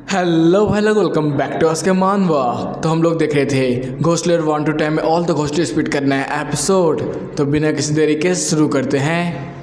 Hello hello welcome back to K Manava. तो हम लोग देख रहे थे घोस्ट लेयर 1 to 10 में ऑल द घोस्ट स्पीड करना है एपिसोड। तो बिना किसी देरी के शुरू करते हैं।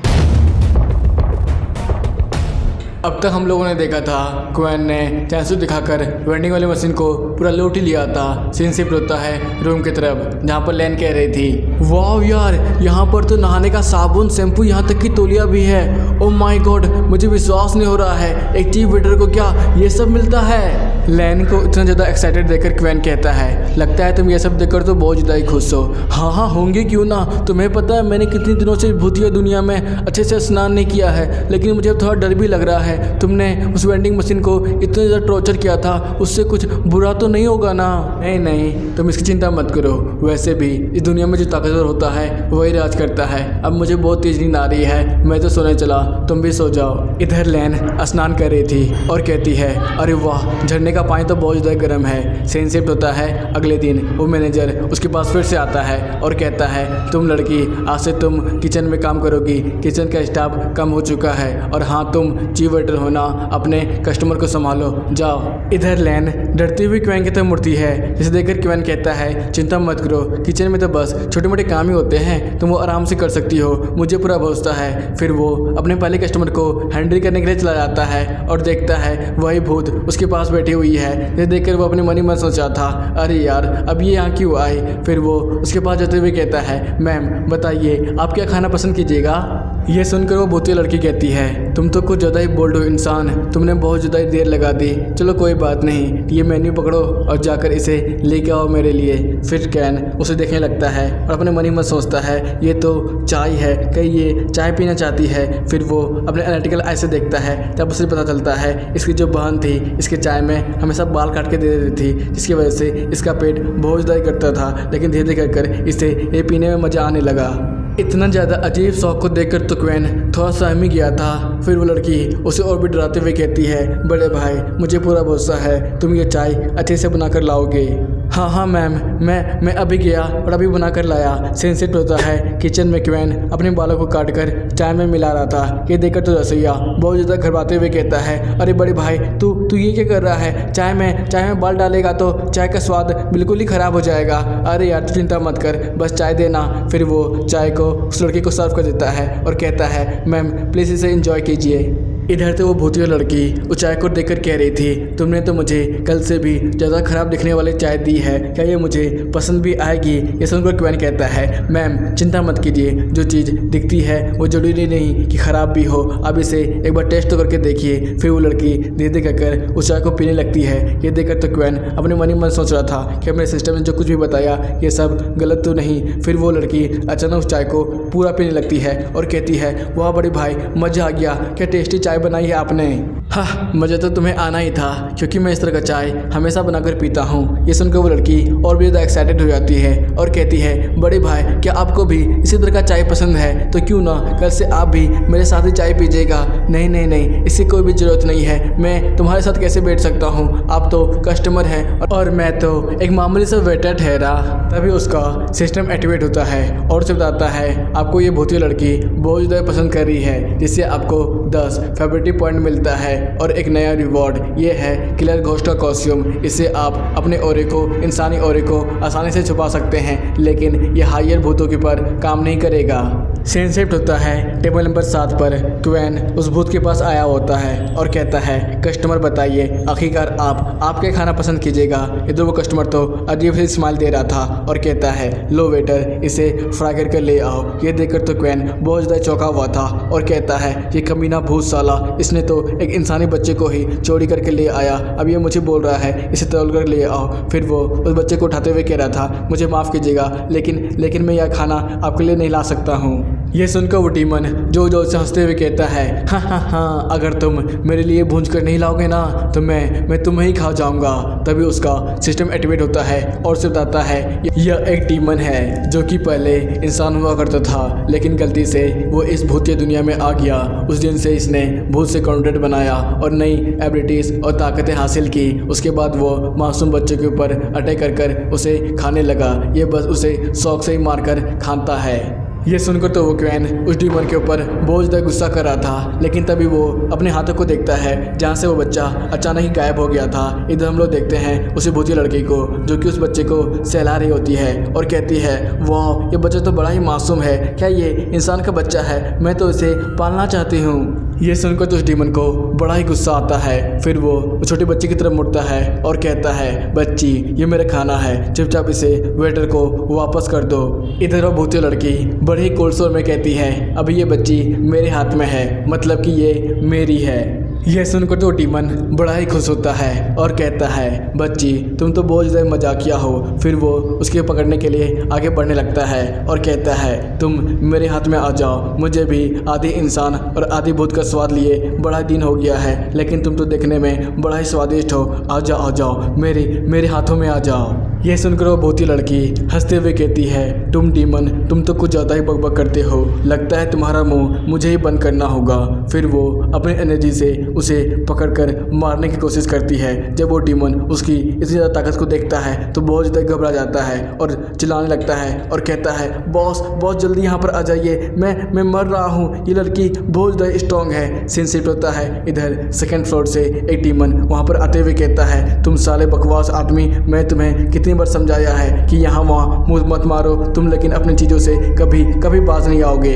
अब तक हम लोगों ने देखा था क्वेन ने चांसू दिखाकर वेंडिंग वाली मशीन को पूरा लूट ही लिया था। सीन शिफ्ट होता है रूम की तरफ जहाँ पर लैन कह रही थी वाह यार, यहाँ पर तो नहाने का साबुन, शैम्पू, यहाँ तक कि तौलिया भी है। ओ माय गॉड, मुझे विश्वास नहीं हो रहा है एक चीफ वेटर को क्या ये सब मिलता है। लैन को इतना ज़्यादा एक्साइटेड देखकर क्वेन कहता है लगता है तुम ये सब देखकर तो बहुत ज़्यादा ही खुश हो। हाँ होंगे क्यों ना, तुम्हें पता है मैंने कितने दिनों से भूतिया दुनिया में अच्छे से स्नान नहीं किया है, लेकिन मुझे थोड़ा डर भी लग रहा है। तुमने उस वेंडिंग मशीन को इतना ज़्यादा टॉर्चर किया था, उससे कुछ बुरा तो नहीं होगा ना। नहीं तुम इसकी चिंता मत करो, वैसे भी इस दुनिया में जो ताकतवर होता है वही राज करता है। अब मुझे बहुत तेज नींद आ रही है, मैं तो सोने चला, तुम भी सो जाओ। इधर लैन स्नान कर रही थी और कहती है अरे वाह, झरने का पानी तो बहुत ज़्यादा गर्म है। सीन शिफ्ट होता है अगले दिन वो मैनेजर उसके पास फिर से आता है और कहता है तुम लड़की आज से तुम किचन में काम करोगी, किचन का स्टाफ कम हो चुका है और हाँ तुम चीफ वेटर होना, अपने कस्टमर को संभालो, जाओ। इधर लैन डरती हुई क्वेन की तरफ मुड़ती है, जिसे देखकर क्वेन कहता है चिंता मत करो, किचन में तो बस छोटे मोटे काम ही होते हैं, तुम वो आराम से कर सकती हो, मुझे पूरा भरोसा है। फिर वो अपने पहले कस्टमर को हैंडल करने के लिए चला जाता है और देखता है वही भूत उसके पास बैठी हुई है। ये देखकर वो अपने मन ही मन सोचा था अरे यार अब ये यहाँ क्यों आई। फिर वो उसके पास जाते हुए कहता है मैम बताइए आप क्या खाना पसंद कीजिएगा। ये सुनकर वो भूतिया लड़की कहती है तुम तो कुछ ज़्यादा ही बोल्ड हो इंसान, तुमने बहुत ज़्यादा ही देर लगा दी, चलो कोई बात नहीं, ये मेन्यू पकड़ो और जाकर इसे लेके आओ मेरे लिए। फिर कैन उसे देखने लगता है और अपने मन ही मन सोचता है ये तो चाय है, कहीं ये चाय पीना चाहती है। फिर वो अपने एनालिटिकल आई से देखता है, तब उसे पता चलता है इसकी जो बहन थी इसके चाय में हमेशा बाल काट के दे देती थी, जिसकी वजह से इसका पेट बहुत ज़्यादा ही करता था, लेकिन धीरे धीरे कर इसे ये पीने में मज़ा आने लगा। इतना ज़्यादा अजीब शौक को देखकर तो क्वेन थोड़ा सहम ही गया था। फिर वो लड़की उसे और भी डराते हुए कहती है बड़े भाई मुझे पूरा भरोसा है तुम ये चाय अच्छे से बनाकर लाओगे। हाँ मैम, मैं अभी गया और अभी बनाकर लाया। सीन शिफ्ट होता है किचन में क्वेन अपने बालों को काट कर चाय में मिला रहा था। ये देखकर तो रसोइया बहुत ज़्यादा घबराते हुए कहता है अरे बड़े भाई तू ये क्या कर रहा है, चाय में बाल डालेगा तो चाय का स्वाद बिल्कुल ही ख़राब हो जाएगा। अरे यार तू चिंता मत कर, बस चाय देना। फिर वो चाय को उस लड़की को सर्व कर देता है और कहता है मैम प्लीज़ इसे एंजॉय कीजिए। इधर तो वो भूतिया लड़की उस चाय को देखकर कह रही थी तुमने तो मुझे कल से भी ज़्यादा ख़राब दिखने वाली चाय दी है, क्या ये मुझे पसंद भी आएगी। ये सुनकर क्वेन कहता है मैम चिंता मत कीजिए, जो चीज़ दिखती है वो जरूरी नहीं कि ख़राब भी हो, अब इसे एक बार टेस्ट तो करके देखिए। फिर वो लड़की धीरे धीरे कर उस चाय को पीने लगती है। ये देखकर तो क्वेन अपने मन ही मन सोच रहा था कि अपने सिस्टम ने जो कुछ भी बताया ये सब गलत तो नहीं। फिर वो लड़की अचानक उस चाय को पूरा पीने लगती है और कहती है वाह बड़े भाई मज़ा आ गया, क्या टेस्टी चाय बनाई है आपने। हाँ मज़ा तो तुम्हें आना ही था, क्योंकि मैं इस तरह का चाय हमेशा बनाकर पीता हूँ। ये सुनकर वो लड़की और भी ज़्यादा एक्साइटेड हो जाती है और कहती है बड़े भाई क्या आपको भी इसी तरह का चाय पसंद है, तो क्यों ना कल से आप भी मेरे साथ ही चाय पीजिएगा। नहीं इसकी कोई भी ज़रूरत नहीं है, मैं तुम्हारे साथ कैसे बैठ सकता हूँ, आप तो कस्टमर हैं और मैं तो एक मामूली सा वेटर ठहरा। तभी उसका सिस्टम एक्टिवेट होता है और उसे बताता है आपको ये भूतिया लड़की बहुत ज़्यादा पसंद कर रही है, जिससे आपको 10 फेवरेट पॉइंट मिलता है और एक नया रिवॉर्ड ये है किलर घोस्ट का कॉस्ट्यूम। इससे आप अपने औरे को, इंसानी औरे को आसानी से छुपा सकते हैं, लेकिन ये हायर भूतों के पर काम नहीं करेगा। सीन शिफ्ट होता है टेबल नंबर 7 पर क्वेन उस भूत के पास आया होता है और कहता है कस्टमर बताइए आखिरकार आप क्या खाना पसंद कीजिएगा। इधर वो कस्टमर तो अजीब से स्माइल दे रहा था और कहता है लो वेटर इसे फ्राई करके ले आओ। ये देखकर तो क्वेन बहुत ज़्यादा चौंका हुआ था और कहता है ये कमीना भूत साला, इसने तो एक इंसानी बच्चे को ही चोरी करके ले आया, अब ये मुझे बोल रहा है इसे तौल कर ले आओ। फिर वो उस बच्चे को उठाते हुए कह रहा था मुझे माफ़ कीजिएगा, लेकिन मैं यह खाना आपके लिए नहीं ला सकता हूँ। ये सुनकर वो डीमन जो से हंसते हुए कहता है हाँ अगर तुम मेरे लिए भूंज कर नहीं लाओगे ना तो मैं तुम्हें ही खा जाऊंगा। तभी उसका सिस्टम एक्टिवेट होता है और उसे बताता है यह एक डीमन है जो कि पहले इंसान हुआ करता था, लेकिन गलती से वो इस भूतिया दुनिया में आ गया। उस दिन से इसने भूत से कॉन्ट्रैक्ट बनाया और नई एबिलिटीज़ और ताकतें हासिल की। उसके बाद वो मासूम बच्चों के ऊपर अटैक कर उसे खाने लगा। ये बस उसे शौक से ही मारकर खाता है। ये सुनकर तो वो क्वेन उस डीमन के ऊपर बहुत ज़्यादा गुस्सा कर रहा था, लेकिन तभी वो अपने हाथों को देखता है जहाँ से वो बच्चा अचानक ही गायब हो गया था। इधर हम लोग देखते हैं उसी भूतिया लड़की को जो कि उस बच्चे को सहला रही होती है और कहती है, वाह ये बच्चा तो बड़ा ही मासूम है, क्या ये इंसान का बच्चा है? मैं तो इसे पालना चाहती हूँ। ये सुनकर तो उस डीमन को बड़ा ही गुस्सा आता है। फिर वो उस छोटे बच्चे की तरफ मुड़ता है और कहता है, बच्ची ये मेरा खाना है, चुपचाप इसे वेटर को वापस कर दो। इधर वो भूतिया लड़की बड़े ही कोल्ड स्वर में कहती है, अभी ये बच्ची मेरे हाथ में है, मतलब कि ये मेरी है। यह सुनकर तो डीमन बड़ा ही खुश होता है और कहता है, बच्ची तुम तो बहुत ज़्यादा मजाकिया हो। फिर वो उसके पकड़ने के लिए आगे बढ़ने लगता है और कहता है, तुम मेरे हाथ में आ जाओ, मुझे भी आधी इंसान और आधी भूत का स्वाद लिए बड़ा दिन हो गया है, लेकिन तुम तो देखने में बड़ा ही स्वादिष्ट हो, आ जाओ मेरे हाथों में आ जाओ। यह सुनकर वो भूतिया लड़की हंसते हुए कहती है, तुम डीमन तुम तो कुछ ज़्यादा ही बकबक करते हो, लगता है तुम्हारा मुंह मुझे ही बंद करना होगा। फिर वो अपनी एनर्जी से उसे पकड़कर मारने की कोशिश करती है। जब वो डीमन उसकी इतनी ज़्यादा ताकत को देखता है तो बहुत ज़्यादा घबरा जाता है और चिल्लाने लगता है और कहता है, बॉस जल्दी यहाँ पर आ जाइए, मैं मर रहा हूँ, ये लड़की बहुत ज़्यादा स्ट्रॉन्ग है। सीन शिफ्ट होता है इधर सेकेंड फ्लोर से एक डीमन वहाँ पर आते हुए कहता है, तुम साले बकवास आदमी, मैं तुम्हें कितनी बार समझाया है कि यहाँ वहाँ मुँह मत मारो तुम, लेकिन अपनी चीज़ों से कभी बाज नहीं आओगे।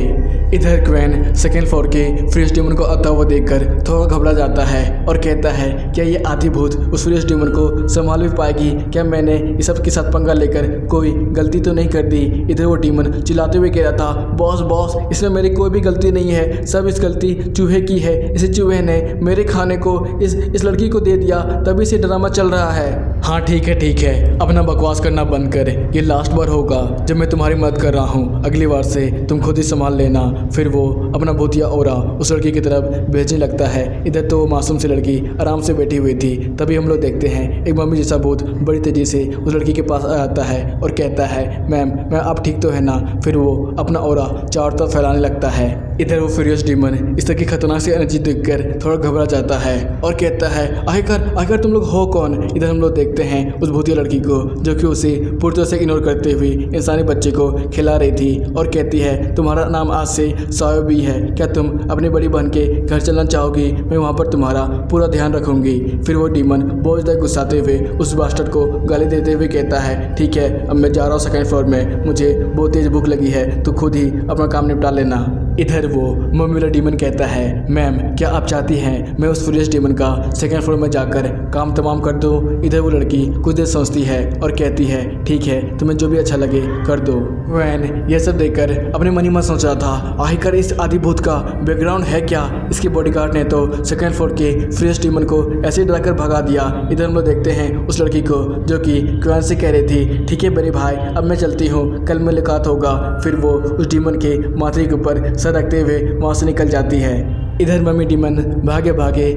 इधर क्वेन सेकेंड फ्लोर के फ्रीज डीमन को आता हुआ देखकर थोड़ा घबरा जाता है और कहता है, क्या ये आधी भूत उस फ्रीज डीमन को संभाल भी पाएगी? क्या मैंने इस सब के साथ पंगा लेकर कोई गलती तो नहीं कर दी? इधर वो डीमन चिल्लाते हुए कह रहा था, बॉस इसमें मेरी कोई भी गलती नहीं है, सब इस गलती चूहे की है। इस चूहे ने मेरे खाने को इस लड़की को दे दिया, तभी से ड्रामा चल रहा है। हाँ ठीक है, अपना बकवास करना बंद कर, ये लास्ट बार होगा जब मैं तुम्हारी मदद कर रहा हूँ, अगली बार से तुम खुद ही संभाल लेना। फिर वो अपना भूतिया ओरा उस लड़की की तरफ भेजने लगता है। इधर तो वो मासूम सी लड़की आराम से बैठी हुई थी। तभी हम लोग देखते हैं एक मम्मी जैसा भूत बड़ी तेजी से उस लड़की के पास आता है और कहता है, मैम आप ठीक तो है ना? फिर वो अपना ओरा चारों तरफ फैलाने लगता है। इधर वो फ्यूरियस डीमन इस तरह की खतरनाक सी एनर्जी देखकर थोड़ा घबरा जाता है और कहता है, आखिर तुम लोग हो कौन? इधर हम लोग देखते हैं उस भूतिया लड़की को जो कि उसे पूरी तरह से इग्नोर करते हुए इंसानी बच्चे को खिला रही थी और कहती है, तुम्हारा नाम आज से सायोबी है, क्या तुम अपनी बड़ी बहन के घर चलना चाहोगी? मैं वहाँ पर तुम्हारा पूरा ध्यान रखूंगी। फिर वो डीमन बहुत ज़्यादा गुस्साते हुए उस बास्टर्ड को गाली देते हुए कहता है, ठीक है अब मैं जा रहा हूँ सेकेंड फ्लोर में, मुझे बहुत तेज भूख लगी है, तो खुद ही अपना काम निपटा लेना। इधर वो मम्मी वाला डीमन कहता है, मैम क्या आप चाहती हैं मैं उस फ्यूरियस डीमन का सेकेंड फ्लोर में जाकर काम तमाम कर दूँ? इधर वो लड़की कुछ देर सोचती है और कहती है, ठीक है तुम्हें जो भी अच्छा लगे कर दो। वैन यह सब देखकर अपने मन ही मन सोच रहा था, आखिर इस आदि भूत का बैकग्राउंड है क्या? इसके बॉडीगार्ड ने तो सेकेंड फ्लोर के फ्यूरियस डीमन को ऐसे डरा कर भगा दिया। इधर हम लोग देखते हैं उस लड़की को जो कि क्वेन से कह रही थी, ठीक है बड़े भाई अब मैं चलती हूँ, कल मुलाकात होगा। फिर वो उस डीमन के माथे के ऊपर सर रखते हुए वहाँ से निकल जाती है। इधर मम्मी डीमन भागे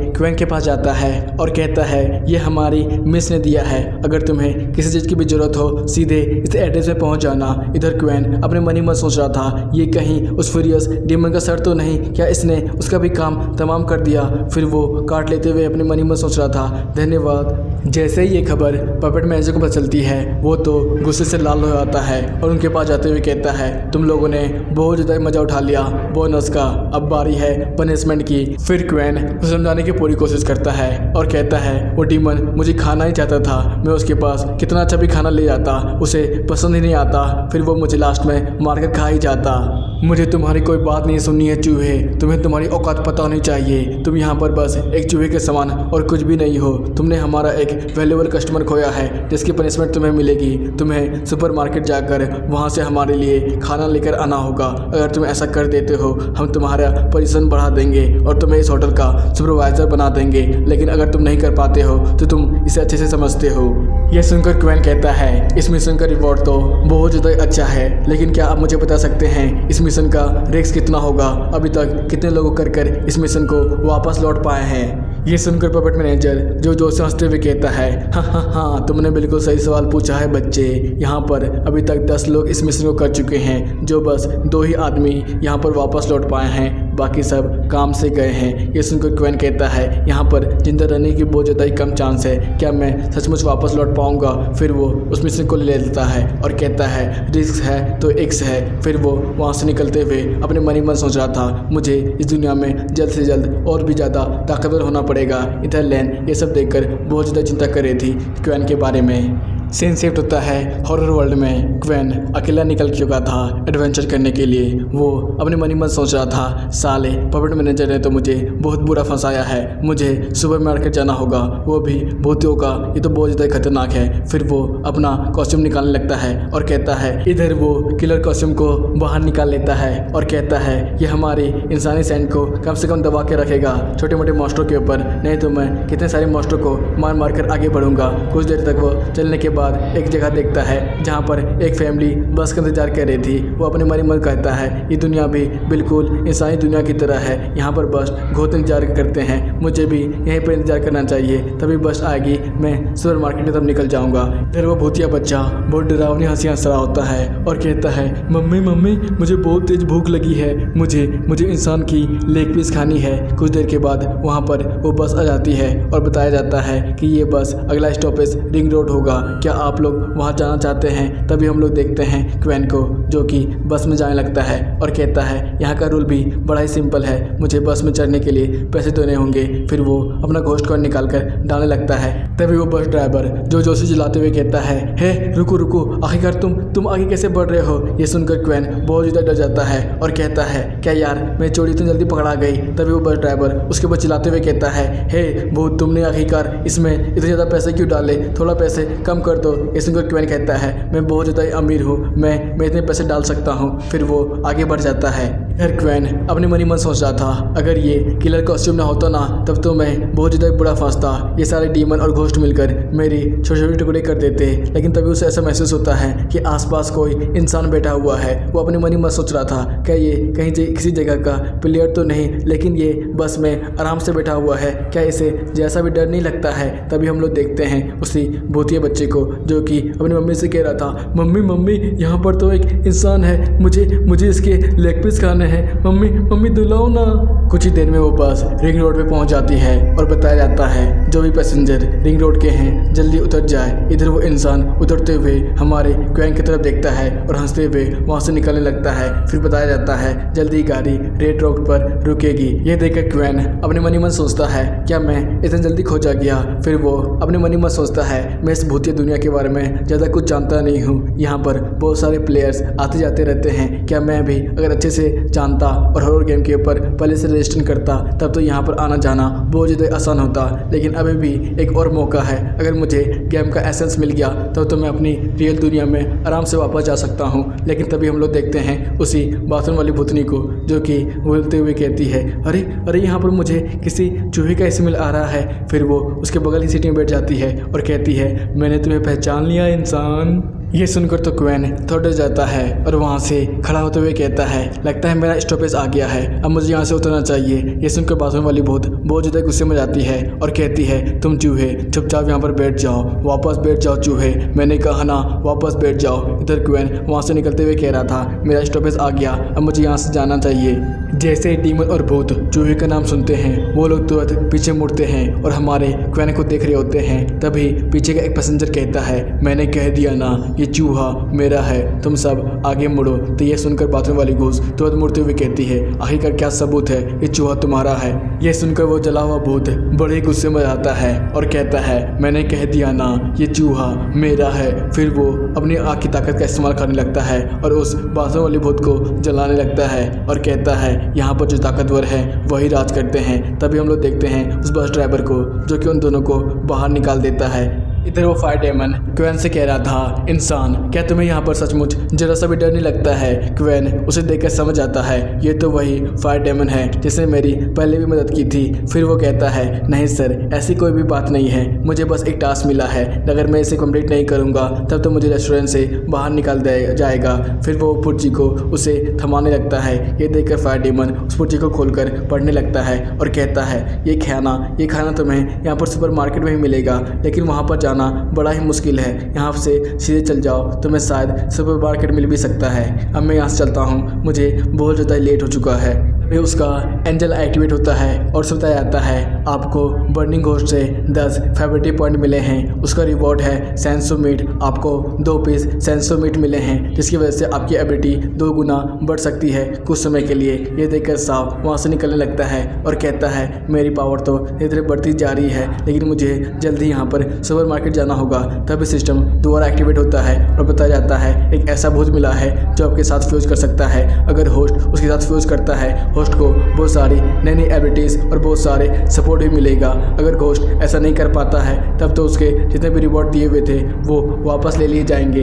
क्वेन के पास जाता है और कहता है, ये हमारी मिस ने दिया है, अगर तुम्हें किसी चीज़ की भी ज़रूरत हो सीधे इस एड्रेस में पहुंच जाना। इधर क्वेन अपने मन ही मन सोच रहा था, ये कहीं उस फ्यूरियस डीमन का सर तो नहीं, क्या इसने उसका भी काम तमाम कर दिया? फिर वो काट लेते हुए अपने मन ही मन सोच रहा था, धन्यवाद। जैसे ही ये खबर पपेट मैनेजर को पता चलती है वो तो गुस्से से लाल हो जाता है और उनके पास जाते हुए कहता है, तुम लोगों ने बहुत ज़्यादा मज़ा उठा लिया बोनस का, अब बारी है पनिशमेंट की। फिर क्वेन उसे समझाने की पूरी कोशिश करता है और कहता है, वो डीमन मुझे खाना ही चाहता था, मैं उसके पास कितना अच्छा भी खाना ले जाता, उसे पसंद ही नहीं आता, फिर वो मुझे लास्ट में मारकर खा ही जाता। मुझे तुम्हारी कोई बात नहीं सुननी है चूहे, तुम्हें तुम्हारी औकात पता होनी चाहिए, तुम यहाँ पर बस एक चूहे के समान और कुछ भी नहीं हो। तुमने हमारा एक वैल्यूएबल कस्टमर खोया है, जिसकी पनिशमेंट तुम्हें मिलेगी, तुम्हें सुपरमार्केट जाकर वहाँ से हमारे लिए खाना लेकर आना होगा। अगर तुम ऐसा कर देते हो हम तुम्हारा पोजीशन बढ़ा देंगे और तुम्हें इस होटल का सुपरवाइजर बना देंगे, लेकिन अगर तुम नहीं कर पाते हो तो तुम इसे अच्छे से समझते हो। यह सुनकर क्वेन कहता है, इस मिशन का रिवॉर्ड तो बहुत ज़्यादा अच्छा है, लेकिन क्या आप मुझे बता सकते हैं इस मिशन का रिस्क कितना होगा? अभी तक कितने लोग कर इस मिशन को वापस लौट पाए हैं? ये सुनकर पपेट मैनेजर जो से हंसते हुए कहता है, हाँ तुमने बिल्कुल सही सवाल पूछा है बच्चे, यहाँ पर अभी तक 10 लोग इस मिशन को कर चुके हैं, जो बस 2 ही आदमी यहाँ पर वापस लौट पाए हैं। बाकी सब काम से गए हैं। ये सुनकर क्वेन कहता है यहाँ पर जिंदा रहने की बहुत ज़्यादा ही कम चांस है, क्या मैं सचमुच वापस लौट पाऊँगा। फिर वो उस मिशन को ले लेता है और कहता है रिस्क है तो एक्स है। फिर वो वहाँ से निकलते हुए अपने मन ही मन सोच रहा था मुझे इस दुनिया में जल्द से जल्द और भी ज़्यादा ताकतवर होना पड़ेगा। इधर लैन ये सब देखकर बहुत ज़्यादा चिंता कर रही थी क्वेन के बारे में। सीन शिफ्ट होता है हॉरर वर्ल्ड में। क्वेन अकेला निकल चुका था एडवेंचर करने के लिए। वो अपने मन ही मन सोच रहा था साले पपेट मैनेजर ने तो मुझे बहुत बुरा फंसाया है, मुझे सुपर मार्केट जाना होगा, वो भी भूतियों का, ये तो बहुत ज़्यादा खतरनाक है। फिर वो अपना कॉस्ट्यूम निकालने लगता है और कहता है इधर वो किलर कॉस्ट्यूम को बाहर निकाल लेता है और कहता है ये हमारी इंसानी सैंड को कम से कम दबा के रखेगा छोटे मोटे मॉन्स्टरों के ऊपर, नहीं तो मैं कितने सारे मॉन्स्टरों को मार मार कर आगे बढ़ूंगा। कुछ देर तक वो चलने के बाद एक जगह देखता है जहाँ पर एक फैमिली बस का इंतजार कर रही थी। वो अपने मन ही मन कहता है ये दुनिया भी बिल्कुल इंसानी दुनिया की तरह है, यहाँ पर बस बहुत इंतजार करते हैं, मुझे भी यहीं पर इंतजार करना चाहिए, तभी बस आएगी, मैं सुपर मार्केट में तब निकल जाऊँगा। फिर वो भूतिया बच्चा बहुत डरावनी हंसी हंस रहा होता है और कहता है मम्मी मम्मी मुझे बहुत तेज भूख लगी है, मुझे इंसान की लेग पीस खानी है। कुछ देर के बाद वहाँ पर वो बस आ जाती है और बताया जाता है कि ये बस अगला स्टॉपेज रिंग रोड होगा, क्या आप लोग वहाँ जाना चाहते हैं। तभी हम लोग देखते हैं क्वेन को जो कि बस में जाने लगता है और कहता है यहाँ का रूल भी बड़ा ही सिंपल है, मुझे बस में चढ़ने के लिए पैसे देने होंगे। फिर वो अपना घोस्ट कार्ड निकाल कर डालने लगता है। तभी वो बस ड्राइवर जो जोशी चलाते हुए कहता है हे रुको रुको, आखिरकार तुम आगे कैसे बढ़ रहे हो। ये सुनकर क्वेन बहुत ज़्यादा डर जाता है और कहता है क्या यार मैं चोरी इतनी जल्दी पकड़ा गई। तभी वो बस ड्राइवर उसके ऊपर चिल्लाते हुए कहता है हे भूत तुमने आखिरकार इसमें इतने ज़्यादा पैसे क्यों डाले, थोड़ा पैसे कम कर दो। ये सुनकर क्वेन कहता है मैं बहुत ज़्यादा अमीर हूँ, मैं इतने पैसे डाल सकता हूँ। फिर वो आगे बढ़ जाता है। फिर क्वेन अपने मन ही मन सोच रहा था अगर ये किलर कॉस्ट्यूम ना होता ना तब तो मैं बहुत ज़्यादा बुरा फंसता, ये सारे डीमन और घोस्ट मिलकर मेरी छोटे छोटे टुकड़े कर देते। लेकिन तभी उसे ऐसा महसूस होता है कि आसपास कोई इंसान बैठा हुआ है। वो अपने मन ही मन सोच रहा था क्या ये कहीं किसी जगह का प्लेयर तो नहीं, लेकिन ये बस में आराम से बैठा हुआ है, क्या इसे जैसा भी डर नहीं लगता है। तभी हम लोग देखते हैं उसी भूतिया बच्चे को जो कि अपनी मम्मी से कह रहा था मम्मी मम्मी यहाँ पर तो एक इंसान है, मुझे इसके लेग पीस खाने हैं, मम्मी दिलाओ ना। कुछ ही देर में वो बस रिंग रोड पे पहुंच जाती है और बताया जाता है जो भी पैसेंजर रिंग रोड के हैं जल्दी उतर जाए। इधर वो इंसान उतरते हुए हमारे क्वेन की तरफ देखता है और हंसते हुए वहाँ से निकलने लगता है। फिर बताया जाता है जल्दी गाड़ी रेड रोड पर रुकेगी। ये देखकर क्वेन अपने मन ही मन सोचता है क्या मैं इतनी जल्दी खोजा गया। फिर वो अपने मन ही मन सोचता है मैं इस भूतिया दुनिया के बारे में ज़्यादा कुछ जानता नहीं हूँ, यहाँ पर बहुत सारे प्लेयर्स आते जाते रहते हैं, क्या मैं भी अगर अच्छे से जानता और हॉरर गेम के ऊपर पहले से रजिस्टर करता तब तो यहाँ पर आना जाना बहुत ज़्यादा आसान होता। लेकिन अभी भी एक और मौका है, अगर मुझे गेम का एसेंस मिल गया तब तो मैं अपनी रियल दुनिया में आराम से वापस जा सकता हूँ। लेकिन तभी हम लोग देखते हैं उसी बाथरूम वाली भूतनी को जो कि बोलते हुए कहती है अरे यहाँ पर मुझे किसी चूहे का स्मेल आ रहा है। फिर वो उसके बगल की सीट में बैठ जाती है और कहती है मैंने तुम्हें पहचान लिया इंसान। ये सुनकर तो क्वेन थोड़ा डर जाता है और वहाँ से खड़ा होते हुए कहता है लगता है मेरा स्टॉपेज आ गया है, अब मुझे यहाँ से उतरना चाहिए। ये सुनकर बाथरूम वाली बहुत ज़्यादा गुस्से में जाती है और कहती है तुम चूहे चुपचाप यहाँ पर बैठ जाओ, वापस बैठ जाओ चूहे, मैंने कहा ना वापस बैठ जाओ। इधर क्वेन वहाँ से निकलते हुए कह रहा था मेरा स्टॉपेज आ गया, अब मुझे यहाँ से जाना चाहिए। जैसे डीमन और भूत चूहे का नाम सुनते हैं वो लोग तुरंत पीछे मुड़ते हैं और हमारे क्वेन को देख रहे होते हैं। तभी पीछे का एक पैसेंजर कहता है मैंने कह दिया ना ये चूहा मेरा है, तुम सब आगे मुड़ो। तो ये सुनकर बाथरूम वाली घूस तुरंत मुड़ते हुए कहती है आखिरकार क्या सबूत है, ये चूहा तुम्हारा है। ये सुनकर वो जला हुआ भूत बड़े गुस्से में आता है और कहता है मैंने कह दिया ना ये चूहा मेरा है। फिर वो अपनी आग की ताकत का इस्तेमाल करने लगता है और उस बाथरूम वाली भूत को जलाने लगता है और कहता है यहाँ पर जो ताकतवर है वही राज करते हैं। तभी हम लोग देखते हैं उस बस ड्राइवर को जो कि उन दोनों को बाहर निकाल देता है। इधर वो फायर डेमन क्वेन से कह रहा था इंसान क्या तुम्हें यहाँ पर सचमुच जरा सा भी डर नहीं लगता है। क्वेन उसे देखकर समझ आता है ये तो वही फायर डेमन है जिसने मेरी पहले भी मदद की थी। फिर वो कहता है नहीं सर ऐसी कोई भी बात नहीं है, मुझे बस एक टास्क मिला है, अगर मैं इसे कंप्लीट नहीं करूँगा तब तो मुझे रेस्टोरेंट से बाहर निकाल दिया जाएगा। फिर वो पुर्जी को उसे थमाने लगता है। ये देखकर फायर डेमन उस पुर्जी को खोलकर पढ़ने लगता है और कहता है ये खाना तुम्हें यहाँ पर सुपर मार्केट में ही मिलेगा, लेकिन वहाँ पर जाना बड़ा ही मुश्किल है, यहाँ से सीधे चल जाओ तो मैं शायद सुपर मार्केट मिल भी सकता है। अब मैं यहाँ से चलता हूँ, मुझे बहुत ज़्यादा लेट हो चुका है। फिर उसका एंजल एक्टिवेट होता है और बताया जाता है आपको बर्निंग घोस्ट से 10 फेवरेट पॉइंट मिले हैं। उसका रिवॉर्ड है सेंसो मीट, आपको 2 पीस सेंसो मीट मिले हैं जिसकी वजह से आपकी एबिलिटी 2 गुना बढ़ सकती है कुछ समय के लिए। ये देखकर साव वहाँ से निकलने लगता है और कहता है मेरी पावर तो धीरे बढ़ती जा रही है, लेकिन मुझे जल्दी यहाँ पर सुपर मार्केट जाना होगा। तभी सिस्टम दोबारा एक्टिवेट होता है और बताया जाता है एक ऐसा भूत मिला है जो आपके साथ फ्यूज कर सकता है। अगर होस्ट उसके साथ फ्यूज करता है, होस्ट को बहुत सारी नई नई एबिलिटीज़ और बहुत सारे सपोर्ट भी मिलेगा। अगर होस्ट ऐसा नहीं कर पाता है तब तो उसके जितने भी रिवॉर्ड दिए हुए थे वो वापस ले लिए जाएंगे।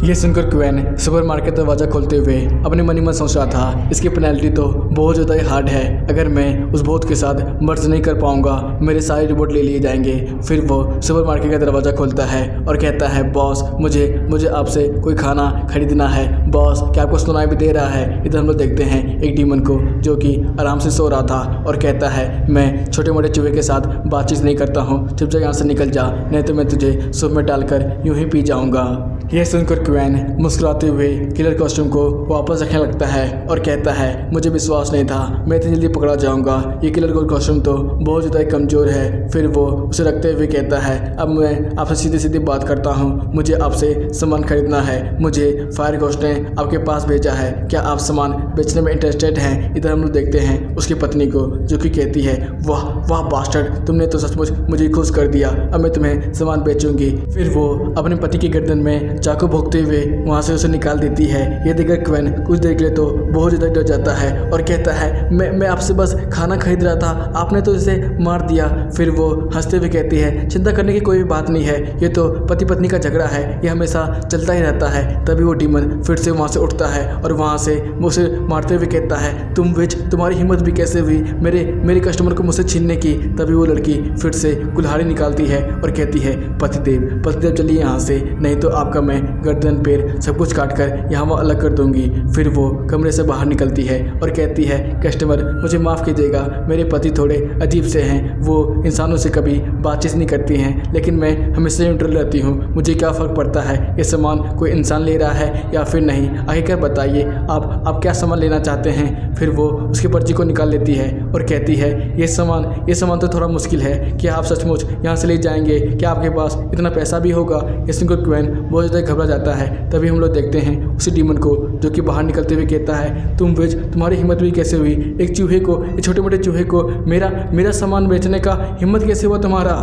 ये सुनकर क्वेन सुपर मार्केट दरवाज़ा खोलते हुए अपने मन ही मन सोच रहा था इसकी पेनल्टी तो बहुत ज़्यादा ही हार्ड है। अगर मैं उस भूत के साथ मर्ज नहीं कर पाऊंगा मेरे सारे रिवॉर्ड ले लिए जाएंगे। फिर वो सुपर मार्केट का दरवाज़ा खोलता है और कहता है बॉस मुझे आपसे कोई खाना खरीदना है। बॉस क्या आपको सुनाई भी दे रहा है? इधर हम लोग देखते हैं एक डीमन को जो कि आराम से सो रहा था और कहता है मैं छोटे मोटे चूहे के साथ बातचीत नहीं करता हूँ, चुपचाप यहाँ से निकल जा नहीं तो मैं तुझे सूप में डालकर यूं ही पी जाऊँगा। यह सुनकर क्वेन मुस्कुराते हुए किलर कॉस्ट्यूम को वापस रखने लगता है और कहता है मुझे विश्वास नहीं था मैं इतनी जल्दी पकड़ा जाऊँगा, ये किलर कॉस्ट्यूम तो बहुत ज़्यादा कमज़ोर है। फिर वो उसे रखते हुए कहता है अब मैं आपसे सीधी सीधी बात करता हूँ, मुझे आपसे सामान खरीदना है, मुझे फायर घोस्ट ने आपके पास भेजा है, क्या आप सामान बेचने में इंटरेस्टेड हैं? इधर हम लोग देखते हैं उसकी पत्नी को जो कि कहती है वाह वाह बास्टर्ड, तुमने तो सचमुच मुझे खुश कर दिया, अब मैं तुम्हें सामान बेचूंगी। फिर वो अपने पति की गर्दन में चाकू भोंकते हुए वहाँ से उसे निकाल देती है। ये देखकर क्वेन कुछ देर के लिए तो बहुत ज़्यादा डर जाता है और कहता है मैं आपसे बस खाना खरीद रहा था, आपने तो इसे मार दिया। फिर वो हंसते हुए कहती है चिंता करने की कोई भी बात नहीं है, ये तो पति पत्नी का झगड़ा है, ये हमेशा चलता ही रहता है। तभी वो डीमन फिर से वहाँ से उठता है और वहाँ से वो उसे मारते हुए कहता है तुम विच, तुम्हारी हिम्मत भी कैसे हुई मेरे कस्टमर को मुझसे छीनने की? तभी वो लड़की फिर से कुल्हाड़ी निकालती है और कहती है पतिदेव चलिए यहाँ से, नहीं तो आपका मैं गर्दन पैर सब कुछ काट कर यहाँ वहाँ अलग कर दूंगी। फिर वो कमरे से बाहर निकलती है और कहती है कस्टमर मुझे माफ़ कीजिएगा, मेरे पति थोड़े अजीब से हैं, वो इंसानों से कभी बातचीत नहीं करती हैं, लेकिन मैं हमेशा न्यूट्रल रहती हूँ, मुझे क्या फ़र्क पड़ता है ये सामान कोई इंसान ले रहा है या फिर नहीं, आखिरकार बताइए आप क्या सामान लेना चाहते हैं? फिर वो उसकी पर्ची को निकाल लेती है और कहती है ये सामान तो थोड़ा मुश्किल है, क्या आप सचमुच यहाँ से ले जाएंगे? क्या आपके पास इतना पैसा भी होगा? ये सुनकर क्वेन बहुत ज़्यादा घबरा जाता है। तभी हम लोग देखते हैं उसी डीमन को जो कि बाहर निकलते हुए कहता है तुम विच, तुम्हारी हिम्मत भी कैसे हुई? एक चूहे को, एक छोटे मोटे चूहे को मेरा सामान बेचने का हिम्मत कैसे हुआ तुम्हारा?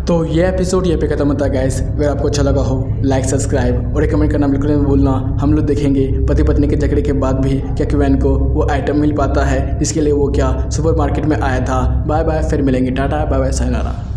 तो ये एपिसोड ये पे खत्म होता है गाइस। अगर आपको अच्छा लगा हो लाइक सब्सक्राइब और एक कमेंट करना बिल्कुल नहीं भूलना। हम लोग देखेंगे पति पत्नी के झगड़े के बाद भी क्या क्वेन को वो आइटम मिल पाता है जिसके लिए वो क्या सुपर मार्केट में आया था। बाय बाय, फिर मिलेंगे, टाटा बाय बाय, सायनारा।